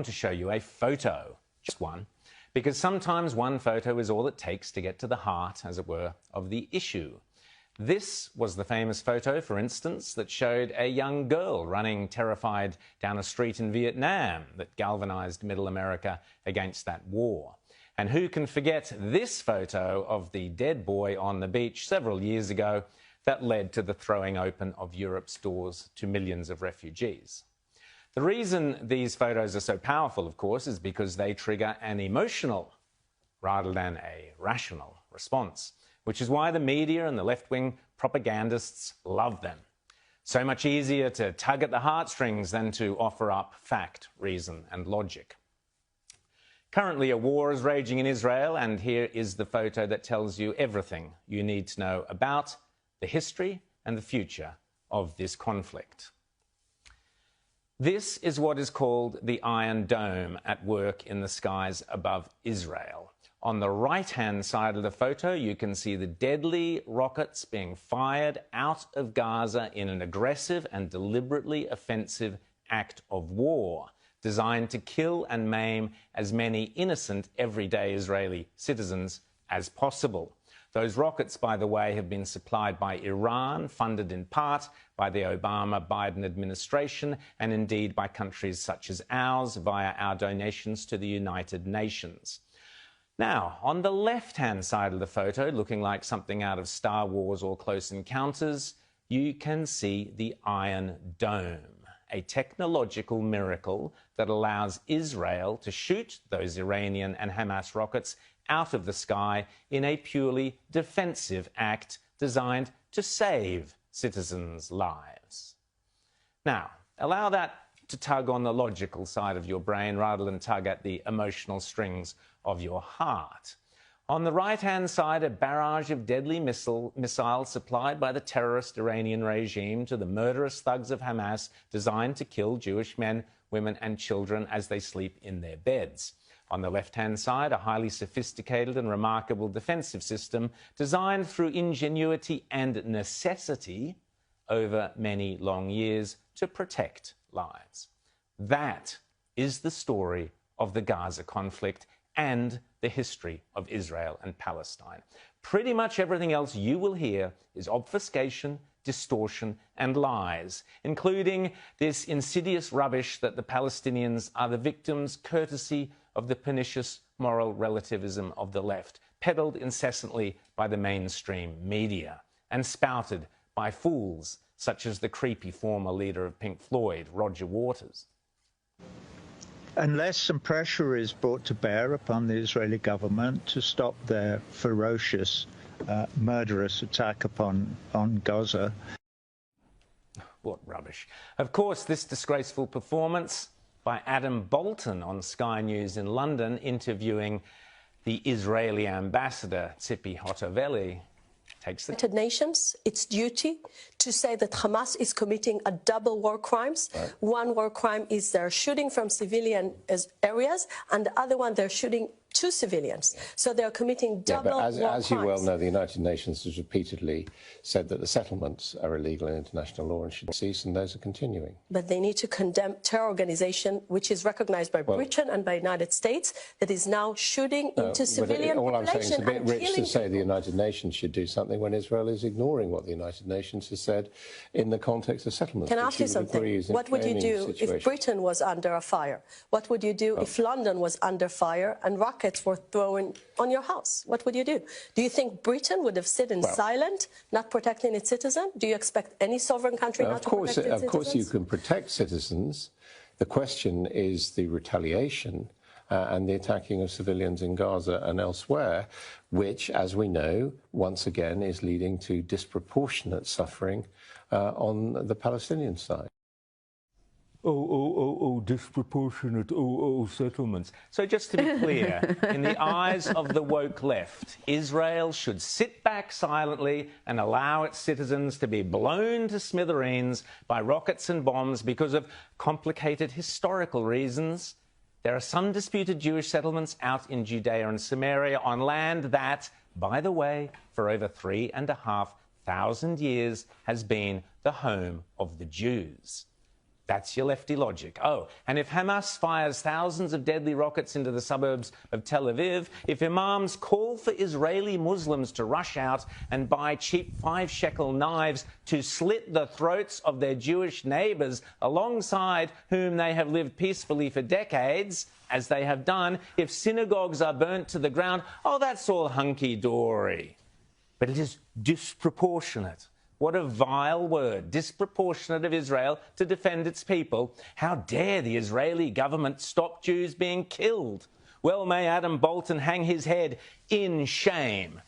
To show you a photo, just one, because sometimes one photo is all it takes to get to the heart, as it were, of the issue. This was the famous photo, for instance, that showed a young girl running terrified down a street in Vietnam that galvanised Middle America against that war. And who can forget this photo of the dead boy on the beach several years ago that led to the throwing open of Europe's doors to millions of refugees? The reason these photos are so powerful, of course, is because they trigger an emotional rather than a rational response, which is why the media and the left-wing propagandists love them. So much easier to tug at the heartstrings than to offer up fact, reason and logic. Currently, a war is raging in Israel, and here is the photo that tells you everything you need to know about the history and the future of this conflict. This is what is called the Iron Dome at work in the skies above Israel. On the right-hand side of the photo, you can see the deadly rockets being fired out of Gaza in an aggressive and deliberately offensive act of war, designed to kill and maim as many innocent, everyday Israeli citizens as possible. Those rockets, by the way, have been supplied by Iran, funded in part by the Obama-Biden administration, and indeed by countries such as ours via our donations to the United Nations. Now, on the left-hand side of the photo, looking like something out of Star Wars or Close Encounters, you can see the Iron Dome, a technological miracle that allows Israel to shoot those Iranian and Hamas rockets out of the sky in a purely defensive act designed to save citizens' lives. Now, allow that to tug on the logical side of your brain rather than tug at the emotional strings of your heart. On the right-hand side, a barrage of deadly missiles supplied by the terrorist Iranian regime to the murderous thugs of Hamas, designed to kill Jewish men, women and children as they sleep in their beds. On the left-hand side, a highly sophisticated and remarkable defensive system designed through ingenuity and necessity over many long years to protect lives. That is the story of the Gaza conflict and the history of Israel and Palestine. Pretty much everything else you will hear is obfuscation, distortion and lies, including this insidious rubbish that the Palestinians are the victims courtesy of the pernicious moral relativism of the left, peddled incessantly by the mainstream media and spouted by fools such as the creepy former leader of Pink Floyd, Roger Waters. Unless some pressure is brought to bear upon the Israeli government to stop their ferocious, murderous attack on Gaza. What rubbish. Of course, this disgraceful performance by Adam Bolton on Sky News in London, interviewing the Israeli ambassador, Tzipi Hotovely, takes the United Nations, its duty to say that Hamas is committing a double war crimes. Right. One war crime is they're shooting from civilian areas, and the other one they're shooting to civilians. So they're committing double war crimes. As you well know, the United Nations has repeatedly said that the settlements are illegal in international law and should cease, and those are continuing. But they need to condemn terror organization, which is recognized by Britain and by the United States, that is now shooting into civilian all population. I'm saying is a bit rich to say the United Nations should do something when Israel is ignoring what the United Nations has said in the context of settlements. Can I ask you something? What would you do if Britain was under a fire? What would you do if London was under fire and rockets were thrown on your house? What would you do? Do you think Britain would have sit in silent, not protecting its citizens? Do you expect any sovereign country not to protect its citizens? Of course you can protect citizens. The question is the retaliation and the attacking of civilians in Gaza and elsewhere, which, as we know, once again is leading to disproportionate suffering on the Palestinian side. Disproportionate, settlements. So just to be clear, in the eyes of the woke left, Israel should sit back silently and allow its citizens to be blown to smithereens by rockets and bombs because of complicated historical reasons. There are some disputed Jewish settlements out in Judea and Samaria on land that, by the way, for over 3,500 years has been the home of the Jews. That's your lefty logic. Oh, and if Hamas fires thousands of deadly rockets into the suburbs of Tel Aviv, if imams call for Israeli Muslims to rush out and buy cheap 5-shekel knives to slit the throats of their Jewish neighbours alongside whom they have lived peacefully for decades, as they have done, if synagogues are burnt to the ground, oh, that's all hunky-dory. But it is disproportionate. What a vile word, disproportionate of Israel to defend its people. How dare the Israeli government stop Jews being killed? Well, may Adam Bolton hang his head in shame.